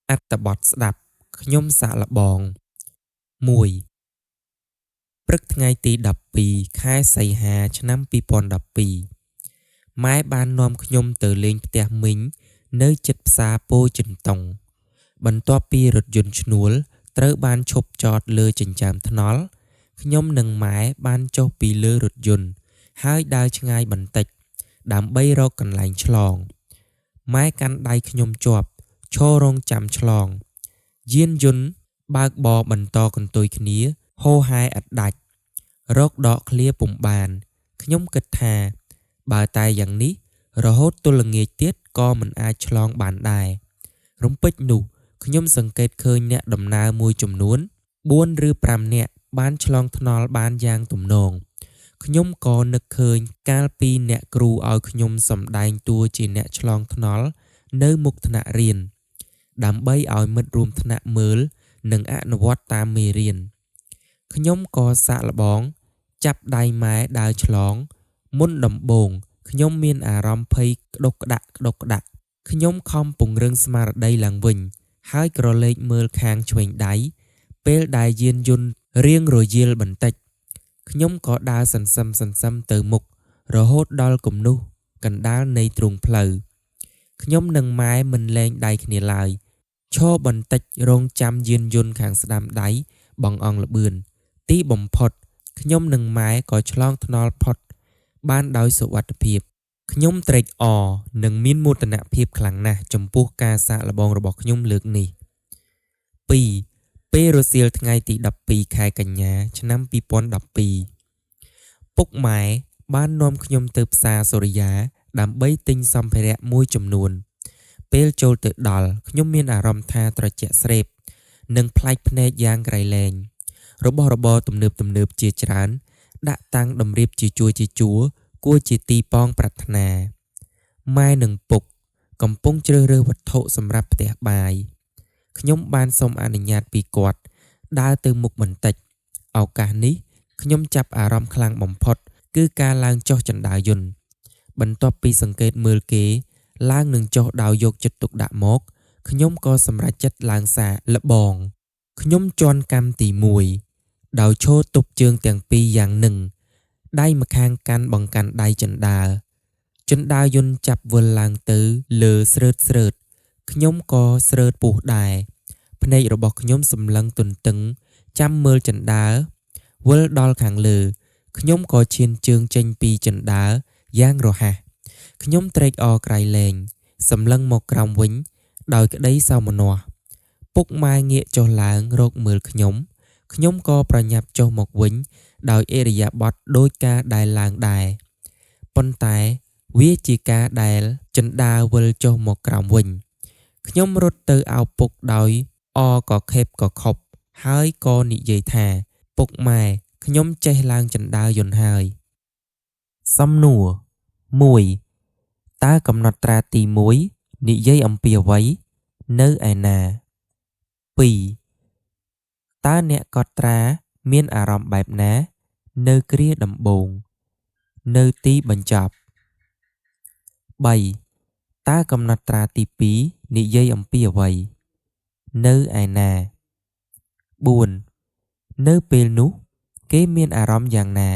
អត្ថបទស្ដាប់ខ្ញុំសាកល្បង1ព្រឹកថ្ងៃទី12ខែសីហាឆ្នាំ2012ម៉ែបាននាំខ្ញុំទៅលេងផ្ទះមីងនៅជិតផ្សារពោធិ៍ចិនតុងបន្ទាប់ពីរថយន្តឈ្នួលត្រូវបានឈប់ចតលើចិញ្ចើមថ្នល់ខ្ញុំនិងម៉ែបានចុះពីលើរថយន្តហើយដើរឆ្ងាយបន្តិចដើម្បីរកកន្លែងឆ្លងម៉ែកាន់ដៃខ្ញុំជាប់ឈររង់ចាំឆ្លងយានយន្តបើកបរបន្តកន្ទុយគ្នាហូរហែឥតដាច់រកដកឃ្លាពុំបានខ្ញុំគិតថាបើតែយ៉ាងនេះរហូតទល់ល្ងាចទៀតក៏មិនអាចឆ្លងបានដែររំពេចនោះខ្ញុំសង្កេតឃើញអ្នកដំណើរមួយចំនួន4ឬ5នាក់បានឆ្លងថ្នល់បានយ៉ាងទំនងខ្ញុំក៏នឹកឃើញកាលពីអ្នកគ្រូឲ្យខ្ញុំសម្ដែងតួជាអ្នកឆ្លងថ្នល់នៅមុខថ្នាក់រៀនដើម្បីឲ្យមិត្តរួមថ្នាក់មើលនិងអនុវត្តតាមមេរៀនខ្ញុំក៏សាកល្បងចាប់ដៃម៉ែដើរឆ្លងមុនដំបូងខ្ញុំមានអារម្មណ៍ភ័យក្តុកក្តាក់ខ្ញុំខំពង្រឹងស្មារតីឡើងវិញហើយក្រឡេកមើលខាងឆ្វេងដៃពេលដែលយានយន្តរៀងរយាលបន្តិចខ្ញុំក៏ដើរសន្សឹមទៅមុខរហូតដល់គំនូសកណ្ដាលនៃទ្រូងផ្លូវខ្ញុំនិងម៉ែមិនលែងដៃគ្នាឡើយឈរបន្តិចរង់ចាំយានយន្តខាងស្ដាំដៃបងអង្គល្បឿនទីបំផុតខ្ញុំនិងម៉ែក៏ឆ្លងថ្នល់ផុតបានដោយសុវត្ថិភាពខ្ញុំត្រេកអរនិងមានមោទនភាពខ្លាំងណាស់ចំពោះការសាកល្បងរបស់ខ្ញុំលើកនេះ2ពេលរសៀលថ្ងៃទី12ខែកញ្ញាឆ្នាំ2012ពុកម៉ែបាននាំខ្ញុំទៅផ្សារសូរិយាដើម្បីទិញសម្ភារៈមួយចំនួនពេលចូលទៅដល់ខ្ញុំមានអារម្មណ៍ថាត្រជាក់ស្រេបនិងប្លែកភ្នែកយ៉ាងក្រៃលែងរបស់របរទំនើបជាច្រើនដាក់តាំងតម្រៀបជាជួរគួរជាទីប៉ងប្រាថ្នាម៉ែនិងពុកកំពុងជ្រើសរើសវត្ថុសម្រាប់ផ្ទះបាយខ្ញុំបានសូមអនុញ្ញាតពីគាត់ដើរទៅមុខបន្តិចឱកាសនេះខ្ញុំចាប់អារម្មណ៍ខ្លាំងបំផុតគឺការឡើងចុះជណ្ដើរយន្តបន្ទាប់ពីសង្កេតមើលគេឡើងនឹងចុះដោយយកចិត្តទុកដាក់មកខ្ញុំក៏សម្រេចចិត្តឡើងសាកល្បងខ្ញុំជាន់កាំទី1ដោយឈរទប់ជើងទាំងពីរយ៉ាងនឹងដៃម្ខាងកាន់បង្កាន់ដៃជណ្ដើរយន្តចាប់វិលឡើងទៅលើស្រើតខ្ញុំក៏ស្រើតពោះដែរភ្នែករបស់ខ្ញុំសម្លឹងទន្ទឹងចាំមើលជណ្ដើរវិលដល់ខាងលើខ្ញុំក៏ឈានជើងចេញពីជណ្ដើរយ៉ាងរហ័សខ្ញុំត្រេកអរក្រៃលែងសម្លឹងមកក្រោមវិញដោយក្តីសោមនស្សពុកម៉ែងាកចុះឡើងរកមើលខ្ញុំក៏ប្រញាប់ចុះមកវិញដោយឥរិយាបថដូចការដែលឡើងដែរប៉ុន្តែវាជាការដែលជណ្ដើរវិលចុះមកក្រោមវិញខ្ញុំរត់ទៅអោបពុកដោយក៏ខេបក៏ខប់ហើយក៏និយាយថាពុកម៉ែខ្ញុំចេះឡើងជណ្ដើរយន្តហើយសំណួរ1តើកំណត់ត្រាទី1និយាយអំពីអ្វីនៅឯណា2តើអ្នកកត់ត្រាមានអារម្មណ៍បែបណានៅគ្រាដំបូងនៅទីបញ្ចប់3តើកំណត់ត្រាទី2និយាយអំពីអ្វីនៅឯណា4នៅពេលនោះគេមានអារម្មណ៍យ៉ាងណា